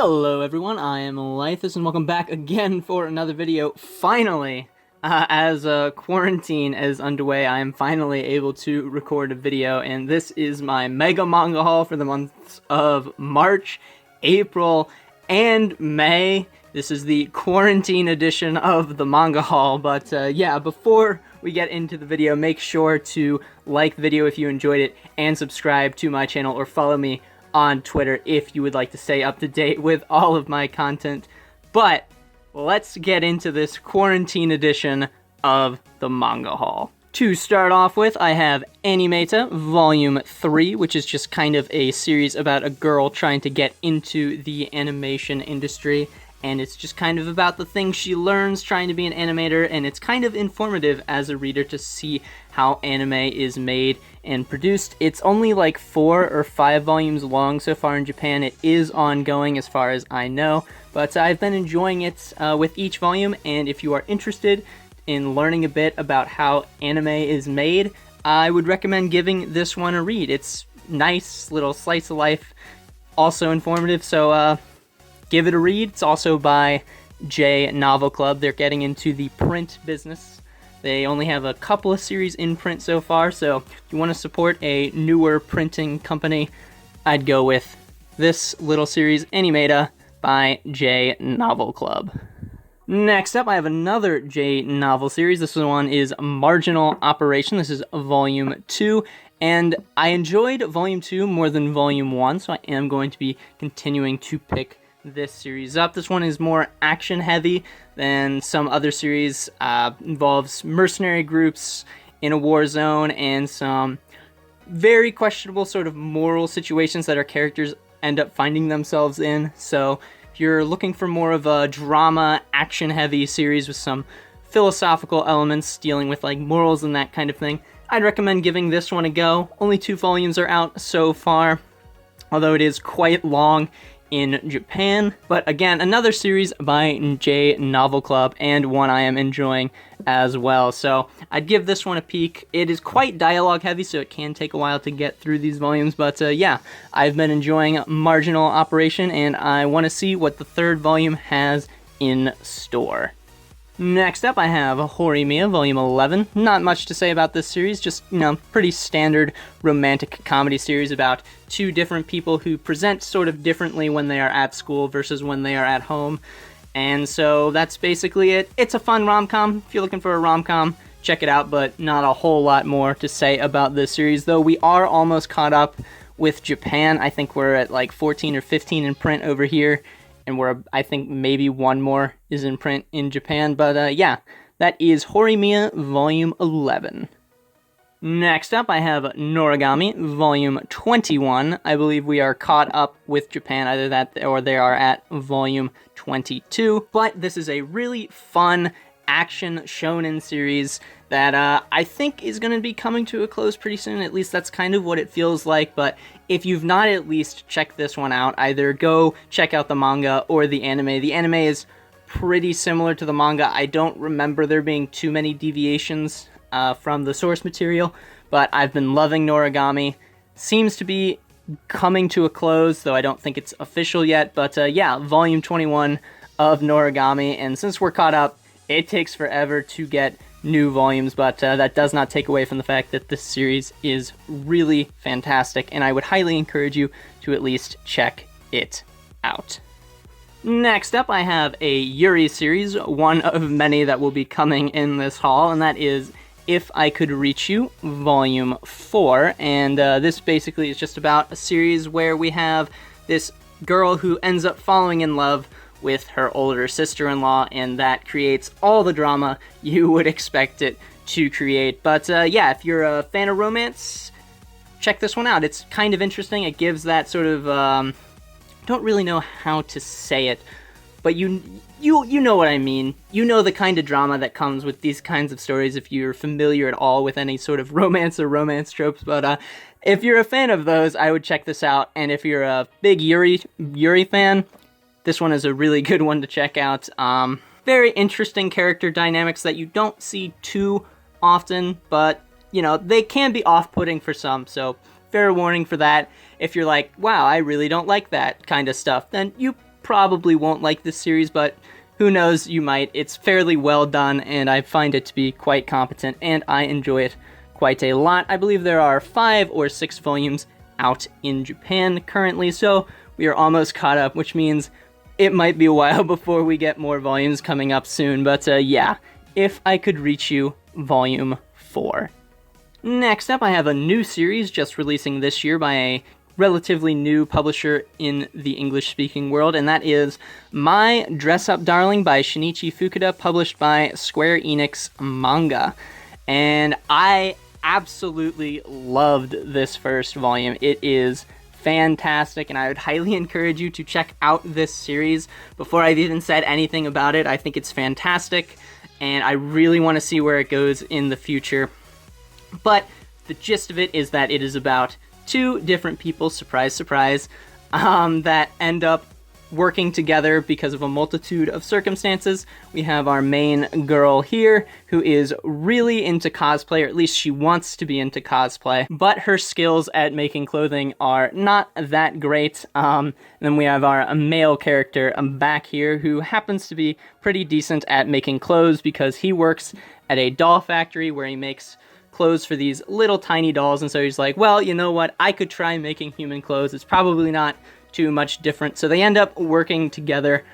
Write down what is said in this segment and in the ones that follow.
Hello everyone, I am Laethas and welcome back again for another video. Finally, as quarantine is underway, I am finally able to record a video, and this is my mega manga haul for the months of March, April, and May. This is the quarantine edition of the manga haul, but yeah, before we get into the video, make sure to like the video if you enjoyed it, and subscribe to my channel or follow me on Twitter if you would like to stay up to date with all of my content. But let's get into this quarantine edition of the manga haul. To start off with, I have Animeta Volume 3, which is just kind of a series about a girl trying to get into the animation industry, and it's just kind of about the things she learns trying to be an animator, and it's kind of informative as a reader to see how anime is made and produced. It's only like 4 or 5 volumes long so far in Japan. It is ongoing as far as I know, but I've been enjoying it with each volume, and if you are interested in learning a bit about how anime is made, I would recommend giving this one a read. It's nice, little slice of life, also informative, so give it a read. It's also by J Novel Club. They're getting into the print business. They only have a couple of series in print so far, so if you want to support a newer printing company, I'd go with this little series, Animeta, by J Novel Club. Next up, I have another J Novel series. This one is Marginal Operation. This is Volume 2, and I enjoyed Volume 2 more than Volume 1, so I am going to be continuing to pick this series up. This one is more action heavy than some other series. Involves mercenary groups in a war zone and some very questionable sort of moral situations that our characters end up finding themselves in. So if you're looking for more of a drama, action heavy series with some philosophical elements dealing with like morals and that kind of thing, I'd recommend giving this one a go. Only 2 volumes are out so far, although it is quite long in Japan. But again, another series by J Novel Club, and one I am enjoying as well. So I'd give this one a peek. It is quite dialogue heavy, so it can take a while to get through these volumes, but yeah, I've been enjoying Marginal Operation, and I want to see what the 3rd volume has in store. Next up, I have Horomia Volume 11. Not much to say about this series, just, pretty standard romantic comedy series about 2 different people who present sort of differently when they are at school versus when they are at home. And so that's basically it. It's a fun rom-com. If you're looking for a rom-com, check it out, but not a whole lot more to say about this series, though we are almost caught up with Japan. I think we're at like 14 or 15 in print over here, and I think maybe 1 more is in print in Japan, but yeah, that is Horomia Volume 11. Next up, I have Noragami Volume 21. I believe we are caught up with Japan, either that or they are at Volume 22, but this is a really fun action shonen series that I think is going to be coming to a close pretty soon. At least that's kind of what it feels like, but if you've not at least checked this one out, either go check out the manga or the anime. The anime is pretty similar to the manga. I don't remember there being too many deviations from the source material, but I've been loving Noragami. Seems to be coming to a close, though I don't think it's official yet, but yeah, Volume 21 of Noragami, and since we're caught up, it takes forever to get new volumes, but that does not take away from the fact that this series is really fantastic, and I would highly encourage you to at least check it out. Next up, I have a Yuri series, one of many that will be coming in this haul, and that is If I Could Reach You, Volume 4, and this basically is just about a series where we have this girl who ends up falling in love with her older sister-in-law, and that creates all the drama you would expect it to create. But yeah, if you're a fan of romance, check this one out. It's kind of interesting. It gives that sort of, don't really know how to say it, but you know what I mean. You know the kind of drama that comes with these kinds of stories if you're familiar at all with any sort of romance or romance tropes. But if you're a fan of those, I would check this out. And if you're a big Yuri fan, this one is a really good one to check out. Very interesting character dynamics that you don't see too often, but, they can be off-putting for some, so fair warning for that. If you're like, wow, I really don't like that kind of stuff, then you probably won't like this series, but who knows, you might. It's fairly well done, and I find it to be quite competent, and I enjoy it quite a lot. I believe there are 5 or 6 volumes out in Japan currently, so we are almost caught up, which means it might be a while before we get more volumes coming up soon, but yeah, If I Could Reach You, Volume 4. Next up, I have a new series just releasing this year by a relatively new publisher in the English-speaking world, and that is My DressUp Darling by Shinichi Fukuda, published by Square Enix Manga. And I absolutely loved this first volume. It is fantastic, and I would highly encourage you to check out this series. Before I've even said anything about it, I think it's fantastic, and I really want to see where it goes in the future. But the gist of it is that it is about 2 different people, surprise, surprise, that end up working together because of a multitude of circumstances. We have our main girl here, who is really into cosplay, or at least she wants to be into cosplay, but her skills at making clothing are not that great. Then we have our male character back here, who happens to be pretty decent at making clothes because he works at a doll factory where he makes clothes for these little tiny dolls, and so he's like, well, you know what, I could try making human clothes. It's probably not too much different. So they end up working together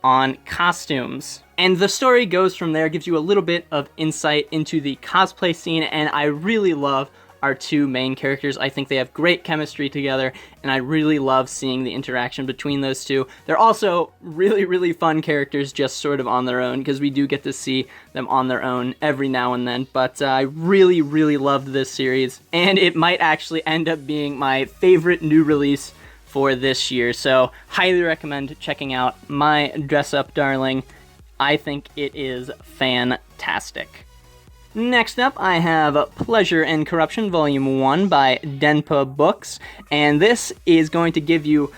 on costumes. And the story goes from there, gives you a little bit of insight into the cosplay scene, and I really love our 2 main characters. I think they have great chemistry together, and I really love seeing the interaction between those 2. They're also really, really fun characters just sort of on their own, because we do get to see them on their own every now and then. But I really, really loved this series, and it might actually end up being my favorite new release for this year, so highly recommend checking out My DressUp Darling. I think it is fantastic. Next up, I have Pleasure and Corruption Volume 1 by Denpa Books, and this is going to give you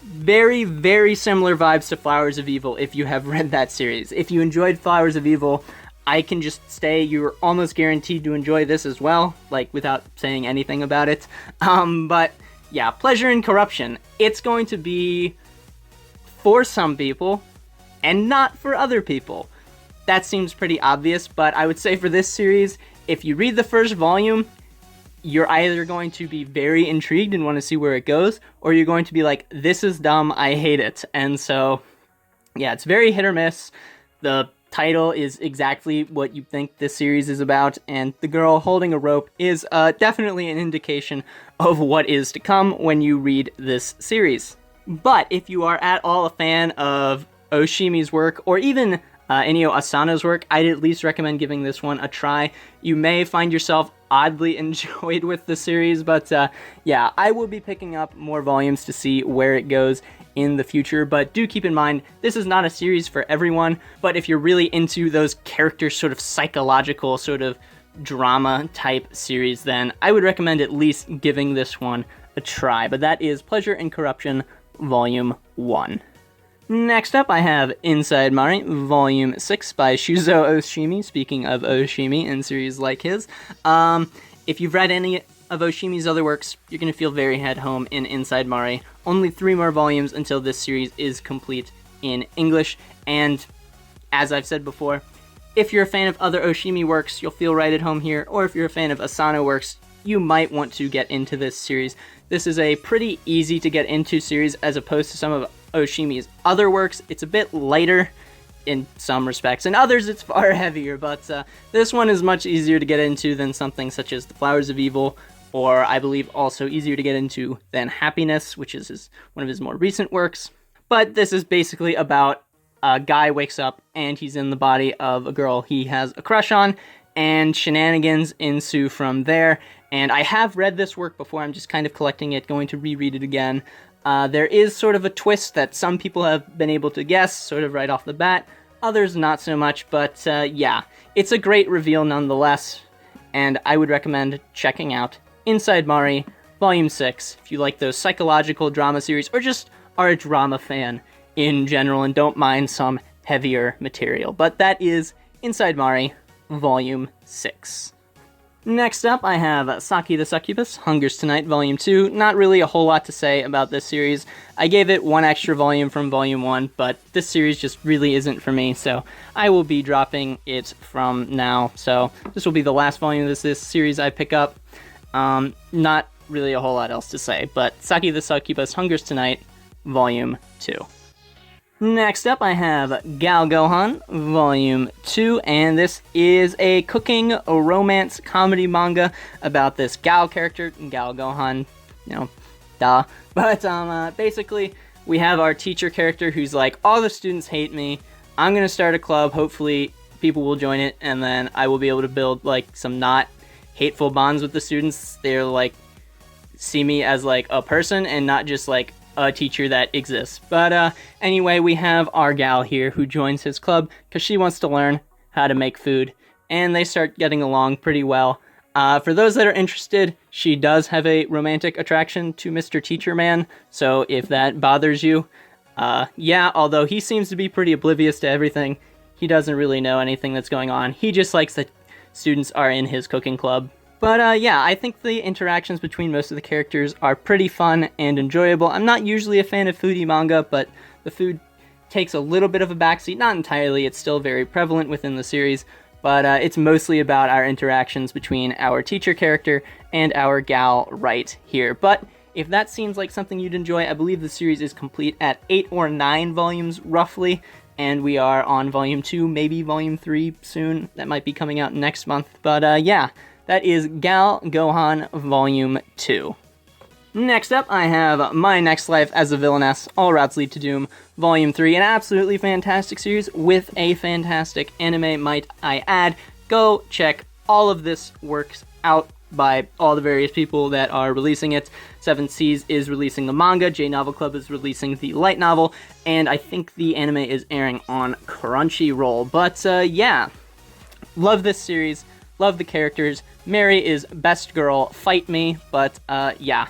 very, very similar vibes to Flowers of Evil if you have read that series. If you enjoyed Flowers of Evil, I can just say you're almost guaranteed to enjoy this as well, like without saying anything about it. But yeah, Pleasure and Corruption. It's going to be for some people and not for other people. That seems pretty obvious, but I would say for this series, if you read the first volume, you're either going to be very intrigued and want to see where it goes, or you're going to be like, this is dumb, I hate it. And so, yeah, it's very hit or miss. The title is exactly what you think this series is about, and the girl holding a rope is definitely an indication of what is to come when you read this series. But if you are at all a fan of Oshimi's work, or even Inio Asano's work, I'd at least recommend giving this one a try. You may find yourself oddly enjoyed with the series, but yeah, I will be picking up more volumes to see where it goes in the future, but do keep in mind, this is not a series for everyone, but if you're really into those character sort of psychological sort of drama type series, then I would recommend at least giving this one a try. But that is Pleasure and Corruption Volume 1. Next up, I have Inside Mari Volume 6 by Shuzo Oshimi. Speaking of Oshimi and series like his, if you've read any of Oshimi's other works, you're going to feel very at home in Inside Mari. Only 3 more volumes until this series is complete in English, and as I've said before, if you're a fan of other Oshimi works, you'll feel right at home here, or if you're a fan of Asano works, you might want to get into this series. This is a pretty easy to get into series as opposed to some of Oshimi's other works. It's a bit lighter in some respects. In others, it's far heavier, but this one is much easier to get into than something such as The Flowers of Evil, or I believe also easier to get into than Happiness, which is one of his more recent works. But this is basically about a guy wakes up and he's in the body of a girl he has a crush on, and shenanigans ensue from there. And I have read this work before, I'm just kind of collecting it, going to reread it again. There is sort of a twist that some people have been able to guess, sort of right off the bat, others not so much, but yeah, it's a great reveal nonetheless, and I would recommend checking out Inside Mari Volume 6 if you like those psychological drama series, or just are a drama fan in general and don't mind some heavier material. But that is Inside Mari Volume 6. Next up, I have Saki the Succubus, Hungers Tonight, Volume 2. Not really a whole lot to say about this series. I gave it one extra volume from Volume 1, but this series just really isn't for me, so I will be dropping it from now. So this will be the last volume of this series I pick up. Not really a whole lot else to say, but Saki the Succubus, Hungers Tonight, Volume 2. Next up, I have Gal Gohan, Volume 2, and this is a cooking romance comedy manga about this Gal character, Gal Gohan, you know, duh. But basically, we have our teacher character who's like, all the students hate me, I'm gonna start a club, hopefully people will join it, and then I will be able to build, like, some not hateful bonds with the students. They're like, see me as, like, a person and not just, like, a teacher that exists. But anyway, we have our gal here who joins his club because she wants to learn how to make food, and they start getting along pretty well. For those that are interested, she does have a romantic attraction to Mr. Teacher Man, so if that bothers you, yeah, although he seems to be pretty oblivious to everything, he doesn't really know anything that's going on. He just likes that students are in his cooking club. But yeah, I think the interactions between most of the characters are pretty fun and enjoyable. I'm not usually a fan of foodie manga, but the food takes a little bit of a backseat. Not entirely, it's still very prevalent within the series, but it's mostly about our interactions between our teacher character and our gal right here. But if that seems like something you'd enjoy, I believe the series is complete at 8 or 9 volumes, roughly, and we are on Volume 2, maybe Volume 3 soon. That might be coming out next month, but yeah. That is Gal Gohan Volume 2. Next up, I have My Next Life as a Villainess, All Routes Lead to Doom, Volume 3. An absolutely fantastic series with a fantastic anime, might I add. Go check all of this works out by all the various people that are releasing it. Seven Seas is releasing the manga, J Novel Club is releasing the light novel, and I think the anime is airing on Crunchyroll. But yeah, love this series. Love the characters. Mary is best girl. Fight me. But yeah,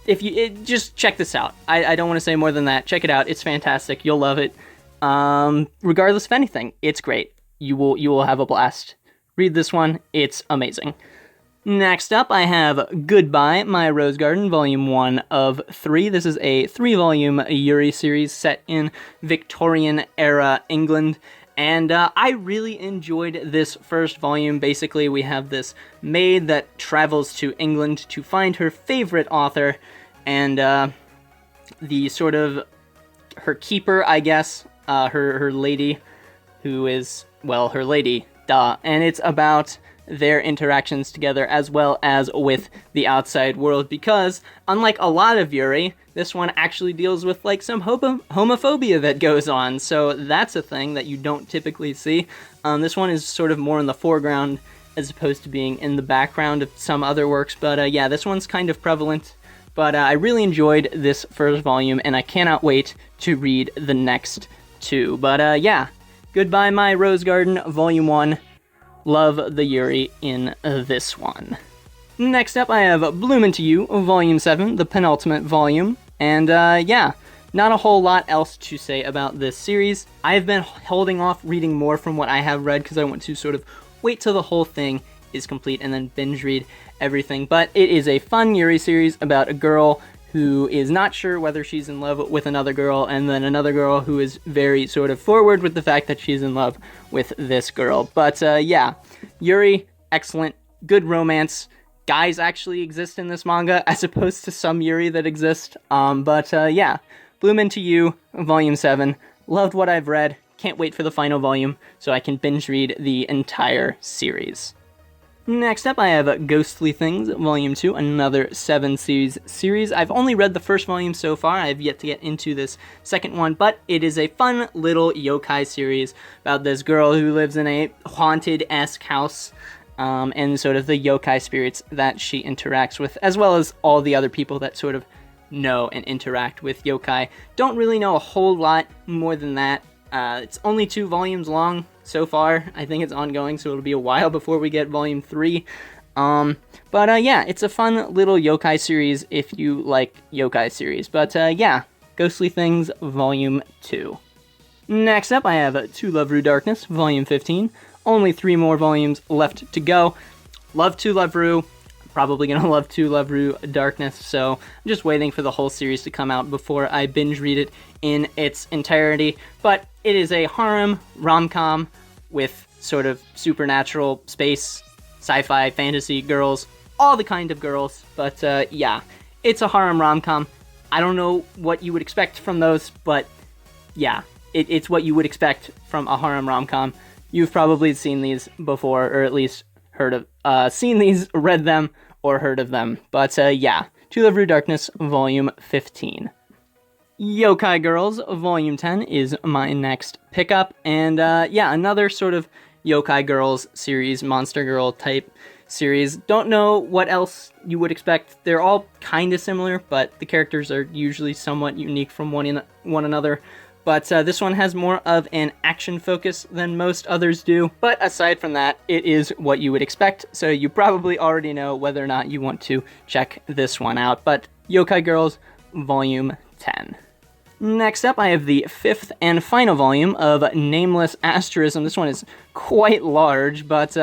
if you just check this out. I don't want to say more than that. Check it out. It's fantastic. You'll love it. Regardless of anything, it's great. You will have a blast. Read this one. It's amazing. Next up, I have Goodbye, My Rose Garden, Volume 1 of 3. This is a 3-volume Yuri series set in Victorian-era England. And I really enjoyed this first volume. Basically, we have this maid that travels to England to find her favorite author, and the sort of her keeper, I guess, her lady, who is, well, her lady, duh. And it's about their interactions together as well as with the outside world, because unlike a lot of Yuri, this one actually deals with like some homophobia that goes on, so that's a thing that you don't typically see. This one is sort of more in the foreground as opposed to being in the background of some other works, but yeah, this one's kind of prevalent. But I really enjoyed this first volume, and I cannot wait to read the next two. But yeah, Goodbye My Rose Garden, Volume 1. Love the Yuri in this one. Next up, I have Bloom Into You, Volume 7, the penultimate volume. And yeah, not a whole lot else to say about this series. I've been holding off reading more from what I have read because I want to sort of wait till the whole thing is complete and then binge read everything. But it is a fun Yuri series about a girl who is not sure whether she's in love with another girl, and then another girl who is very sort of forward with the fact that she's in love with this girl. But yeah, Yuri, excellent, good romance. Guys actually exist in this manga, as opposed to some Yuri that exist. But yeah, Bloom Into You, Volume 7. Loved what I've read. Can't wait for the final volume so I can binge read the entire series. Next up, I have Ghostly Things, Volume 2, another 7 series. I've only read the first volume so far. I have yet to get into this second one, but it is a fun little yokai series about this girl who lives in a haunted-esque house, and sort of the yokai spirits that she interacts with, as well as all the other people that sort of know and interact with yokai. Don't really know a whole lot more than that. It's only 2 volumes long so far. I think it's ongoing, so it'll be a while before we get Volume 3. But yeah, it's a fun little yokai series if you like yokai series. But yeah, Ghostly Things, Volume 2. Next up, I have To Love Ru Darkness, Volume 15. Only 3 more volumes left to go. love To Love Ru. Probably gonna love To Love Ru Darkness, so I'm just waiting for the whole series to come out before I binge read it in its entirety. But it is a harem rom-com with sort of supernatural, space, sci-fi, fantasy girls, all the kind of girls. But yeah, it's a harem rom-com. I don't know what you would expect from those, but yeah, it's what you would expect from a harem rom-com. You've probably seen these before, or at least heard of, seen these, read them, or heard of them. But yeah, To Love Ru Darkness, Volume 15. Yokai Girls, Volume 10 is my next pickup, and yeah, another sort of Yokai Girls series, Monster Girl type series. Don't know what else you would expect. They're all kind of similar, but the characters are usually somewhat unique from one another. But this one has more of an action focus than most others do. But aside from that, it is what you would expect, so you probably already know whether or not you want to check this one out. But Yokai Girls, Volume 10. Next up, I have the 5th and final volume of Nameless Asterism. This one is quite large, but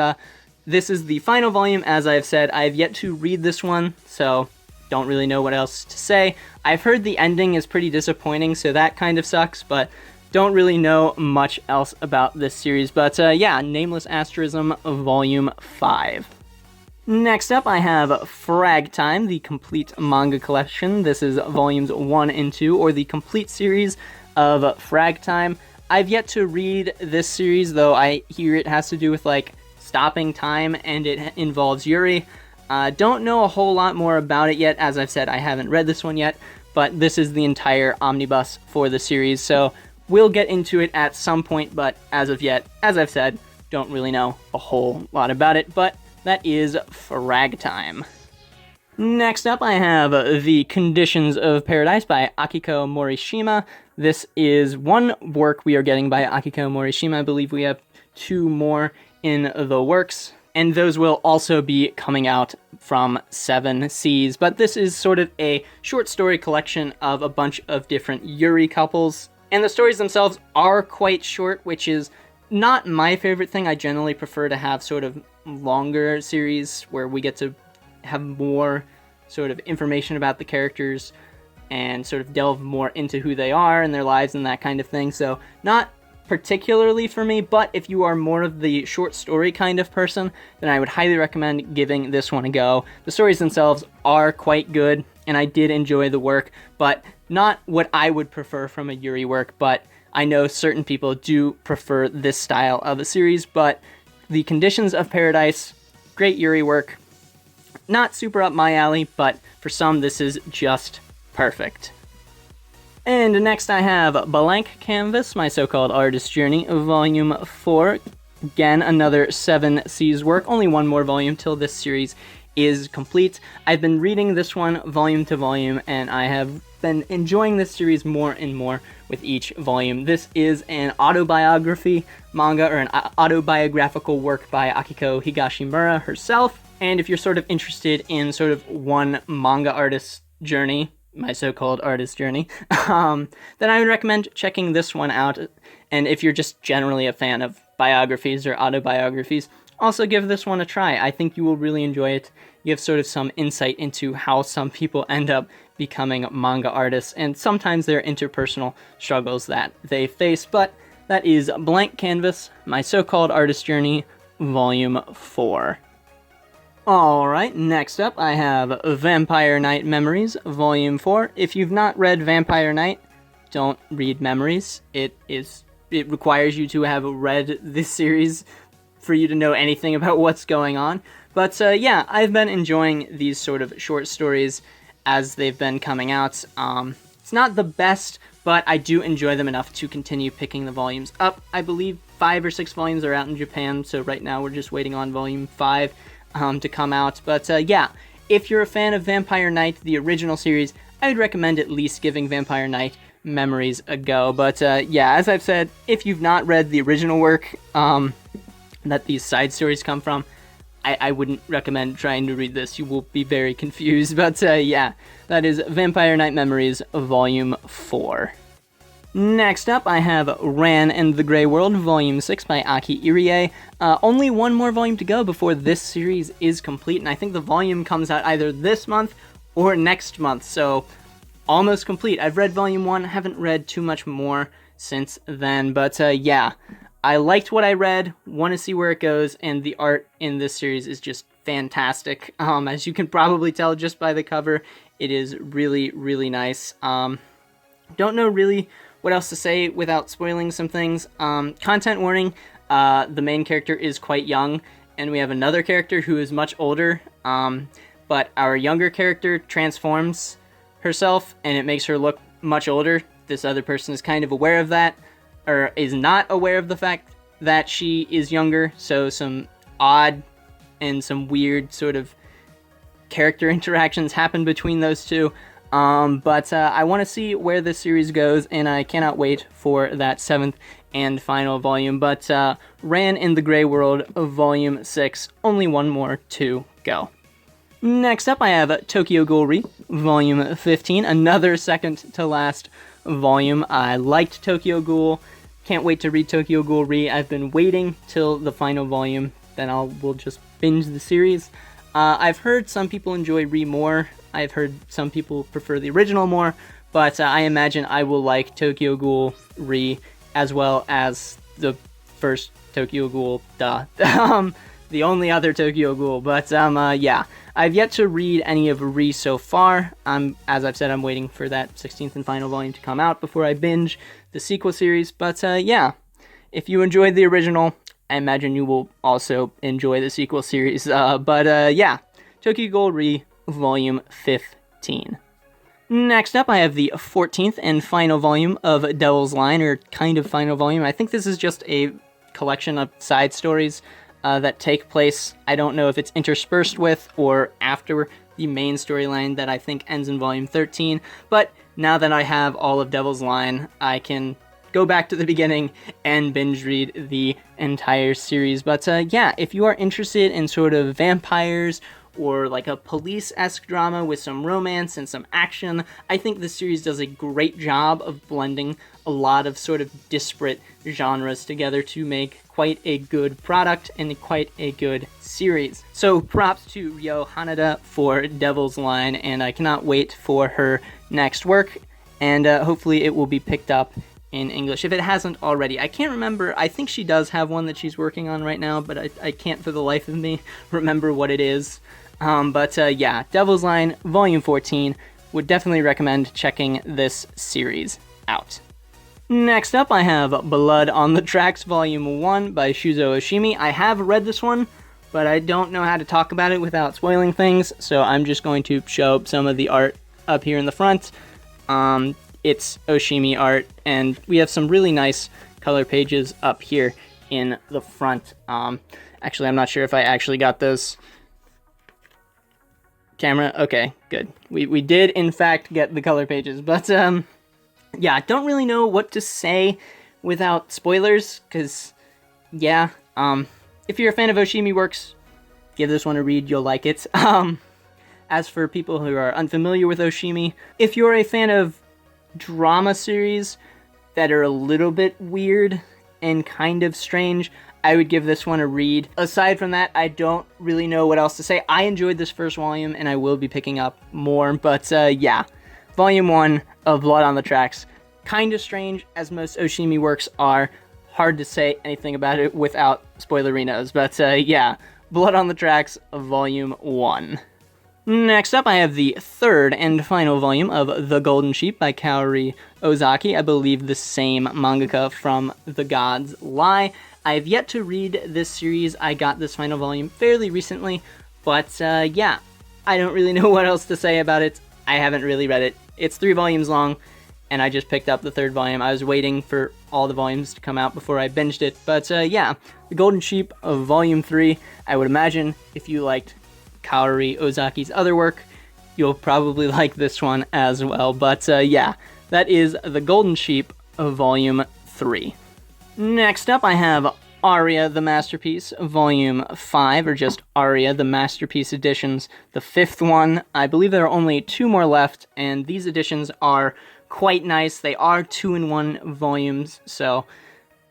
this is the final volume. As I've said, I've yet to read this one, so don't really know what else to say. I've heard the ending is pretty disappointing, so that kind of sucks, but don't really know much else about this series. But yeah, Nameless Asterism, Volume 5. Next up, I have Frag Time, the complete manga collection. This is Volumes 1 and 2, or the complete series of Frag Time. I've yet to read this series, though I hear it has to do with, like, stopping time, and it involves Yuri. Don't know a whole lot more about it yet. As I've said, I haven't read this one yet, but this is the entire omnibus for the series, so we'll get into it at some point, but as of yet, as I've said, don't really know a whole lot about it, but that is Frag Time. Next up, I have The Conditions of Paradise by Akiko Morishima. This is one work we are getting by Akiko Morishima. I believe we have 2 more in the works, and those will also be coming out from 7 Seas. But this is sort of a short story collection of a bunch of different Yuri couples, and the stories themselves are quite short, which is not my favorite thing. I generally prefer to have sort of longer series where we get to have more sort of information about the characters and sort of delve more into who they are and their lives and that kind of thing. So not particularly for me, but if you are more of the short story kind of person, then I would highly recommend giving this one a go. The stories themselves are quite good, and I did enjoy the work, but not what I would prefer from a Yuri work. But I know certain people do prefer this style of a series. But The Conditions of Paradise, great Yuri work. Not super up my alley, but for some this is just perfect. And next I have Blank Canvas, My So-Called Artist Journey, Volume 4. Again, another 7 Seas work. Only one more volume till this series is complete. I've been reading this one volume to volume, and I have been enjoying this series more and more with each volume. This is an autobiography manga, or an autobiographical work by Akiko Higashimura herself. And if you're sort of interested in sort of one manga artist's journey, My So-Called Artist Journey, then I would recommend checking this one out. And if you're just generally a fan of biographies or autobiographies, also give this one a try. I think you will really enjoy it. You have sort of some insight into how some people end up becoming manga artists, and sometimes their interpersonal struggles that they face. But that is Blank Canvas, My So-Called Artist Journey, Volume 4. Alright, next up I have Vampire Knight Memories, Volume 4. If you've not read Vampire Knight, don't read Memories. It requires you to have read this series for you to know anything about what's going on. But yeah, I've been enjoying these sort of short stories as they've been coming out. It's not the best, but I do enjoy them enough to continue picking the volumes up. I believe 5 or 6 volumes are out in Japan, so right now we're just waiting on Volume 5 to come out. But yeah, if you're a fan of Vampire Knight, the original series, I would recommend at least giving Vampire Knight Memories a go. But yeah, as I've said, if you've not read the original work that these side stories come from, I wouldn't recommend trying to read this. You will be very confused. But yeah, that is Vampire Knight Memories, Volume 4. Next up, I have Ran and the Grey World, Volume 6 by Aki Irie. Only one more volume to go before this series is complete, and I think the volume comes out either this month or next month, so almost complete. I've read Volume 1, haven't read too much more since then, but yeah, I liked what I read, want to see where it goes, and the art in this series is just fantastic. As you can probably tell just by the cover, it is really, really nice. Don't know really what else to say without spoiling some things. Content warning, the main character is quite young, and we have another character who is much older, but our younger character transforms herself, and it makes her look much older. This other person is kind of aware of that, or is not aware of the fact that she is younger, so some odd and some weird sort of character interactions happen between those two. But I want to see where this series goes, and I cannot wait for that 7th and final volume. But Ran in the Grey World, Volume 6, only one more to go. Next up, I have Tokyo Ghoul Re, Volume 15, another second to last volume. I liked Tokyo Ghoul. Can't wait to read Tokyo Ghoul Re. I've been waiting till the final volume, then we'll just binge the series. I've heard some people enjoy Re more. I've heard some people prefer the original more, but I imagine I will like Tokyo Ghoul Re as well as the first Tokyo Ghoul, the only other Tokyo Ghoul. But yeah, I've yet to read any of Re so far. As I've said, I'm waiting for that 16th and final volume to come out before I binge the sequel series. But yeah, if you enjoyed the original, I imagine you will also enjoy the sequel series. Yeah, Tokyo Ghoul Re, Volume 15. Next up, I have the 14th and final volume of Devil's Line, or kind of final volume. I think this is just a collection of side stories that take place. I don't know if it's interspersed with or after the main storyline that I think ends in Volume 13, but now that I have all of Devil's Line, I can go back to the beginning and binge read the entire series. But yeah, if you are interested in sort of vampires or like a police-esque drama with some romance and some action, I think this series does a great job of blending a lot of sort of disparate genres together to make quite a good product and quite a good series. So props to Ryo Hanada for Devil's Line, and I cannot wait for her next work, and hopefully it will be picked up in English, if it hasn't already. I can't remember, I think she does have one that she's working on right now, but I can't for the life of me remember what it is. Yeah, Devil's Line, Volume 14, would definitely recommend checking this series out. Next up, I have Blood on the Tracks, Volume 1 by Shuzo Oshimi. I have read this one, but I don't know how to talk about it without spoiling things, so I'm just going to show some of the art up here in the front. It's Oshimi art, and we have some really nice color pages up here in the front. Actually, I'm not sure if I actually got those. Camera, okay, good. We did, in fact, get the color pages, but, yeah, I don't really know what to say without spoilers, because, yeah, if you're a fan of Oshimi works, give this one a read, you'll like it. As for people who are unfamiliar with Oshimi, if you're a fan of drama series that are a little bit weird and kind of strange, I would give this one a read. Aside from that, I don't really know what else to say. I enjoyed this first volume, and I will be picking up more, but yeah. Volume 1 of Blood on the Tracks. Kind of strange, as most Oshimi works are. Hard to say anything about it without spoilerinos, but yeah. Blood on the Tracks, Volume 1. Next up, I have the third and final volume of The Golden Sheep by Kaori Ozaki. I believe the same mangaka from The Gods Lie. I have yet to read this series. I got this final volume fairly recently, but yeah, I don't really know what else to say about it. I haven't really read it. It's 3 volumes long, and I just picked up the 3rd volume. I was waiting for all the volumes to come out before I binged it, but yeah, The Golden Sheep of Volume 3. I would imagine if you liked Kaori Ozaki's other work, you'll probably like this one as well, but yeah, that is The Golden Sheep of Volume 3. Next up, I have Aria The Masterpiece, Volume 5, or just Aria The Masterpiece editions, the 5th one. I believe there are only 2 more left, and these editions are quite nice. They are 2-in-1 volumes, so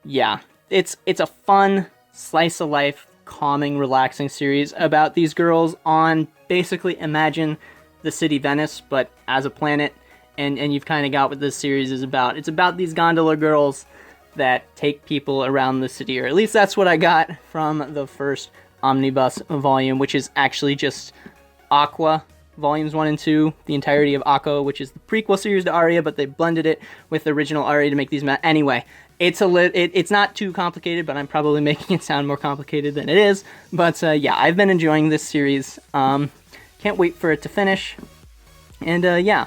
yeah, it's a fun slice of life, calming, relaxing series about these girls on, basically, imagine the city Venice, but as a planet, and you've kind of got what this series is about. It's about these gondola girls that take people around the city, or at least that's what I got from the first omnibus volume, which is actually just Aqua volumes 1 and 2, the entirety of Aqua, which is the prequel series to Aria, but they blended it with the original Aria to make these anyway. It's not too complicated, but I'm probably making it sound more complicated than it is. But yeah, I've been enjoying this series. Can't wait for it to finish. And yeah,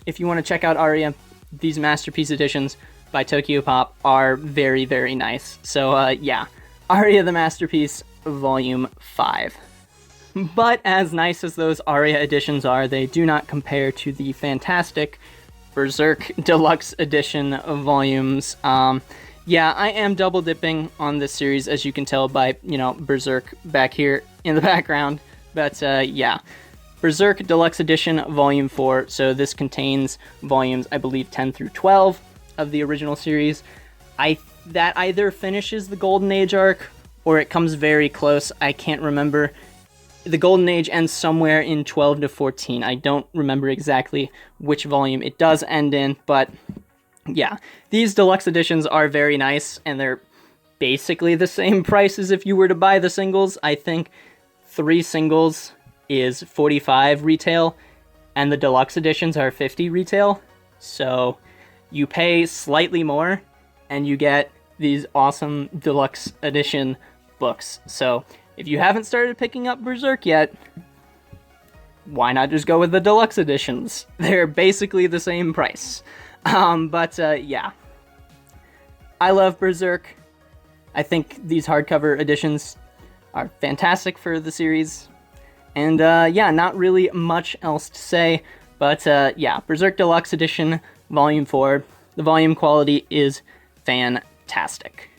if you want to check out Aria, these Masterpiece editions by Tokyo Pop are very, very nice. So yeah, Aria the Masterpiece Volume 5. But as nice as those Aria editions are, they do not compare to the fantastic Berserk Deluxe Edition volumes. Yeah, I am double dipping on this series, as you can tell by, you know, Berserk back here in the background. But yeah, Berserk Deluxe Edition Volume 4. So this contains volumes, I believe, 10 through 12 of the original series. That either finishes the Golden Age arc or it comes very close. I can't remember. The Golden Age ends somewhere in 12 to 14. I don't remember exactly which volume it does end in, but yeah. These deluxe editions are very nice, and they're basically the same price as if you were to buy the singles. I think 3 singles is $45 retail, and the deluxe editions are $50 retail. So you pay slightly more, and you get these awesome deluxe edition books. So if you haven't started picking up Berserk yet, why not just go with the deluxe editions? They're basically the same price. But yeah, I love Berserk. I think these hardcover editions are fantastic for the series. And yeah, not really much else to say, but yeah, Berserk Deluxe Edition Volume 4. The volume quality is fantastic.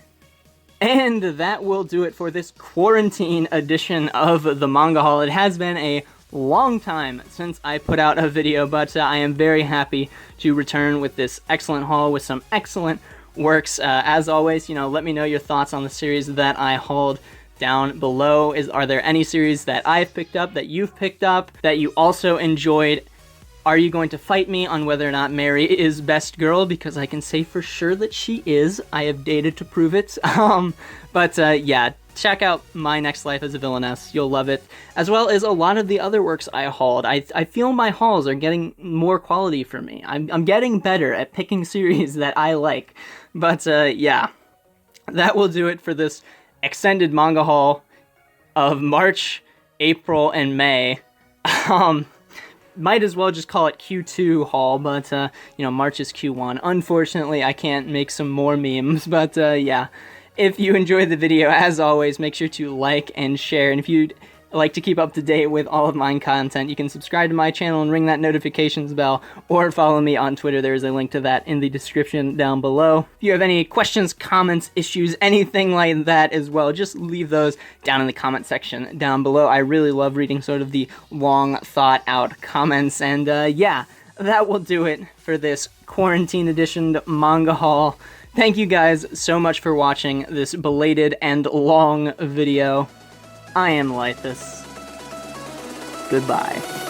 And that will do it for this quarantine edition of the Manga Haul. It has been a long time since I put out a video, but I am very happy to return with this excellent haul with some excellent works. As always, you know, let me know your thoughts on the series that I hauled down below. Are there any series that I've picked up, that you've picked up, that you also enjoyed? Are you going to fight me on whether or not Mary is best girl? Because I can say for sure that she is. I have data to prove it. But yeah, check out My Next Life as a Villainess. You'll love it. As well as a lot of the other works I hauled. I feel my hauls are getting more quality for me. I'm getting better at picking series that I like. But yeah, that will do it for this extended manga haul of March, April, and May. Might as well just call it Q2 haul, but, you know, March is Q1. Unfortunately, I can't make some more memes, but, yeah. If you enjoyed the video, as always, make sure to like and share, and if you'd like to keep up to date with all of my content, you can subscribe to my channel and ring that notifications bell, or follow me on Twitter. There is a link to that in the description down below. If you have any questions, comments, issues, anything like that as well, just leave those down in the comment section down below. I really love reading sort of the long, thought-out comments, and yeah, that will do it for this quarantine edition manga haul. Thank you guys so much for watching this belated and long video. I am Laethas. Goodbye.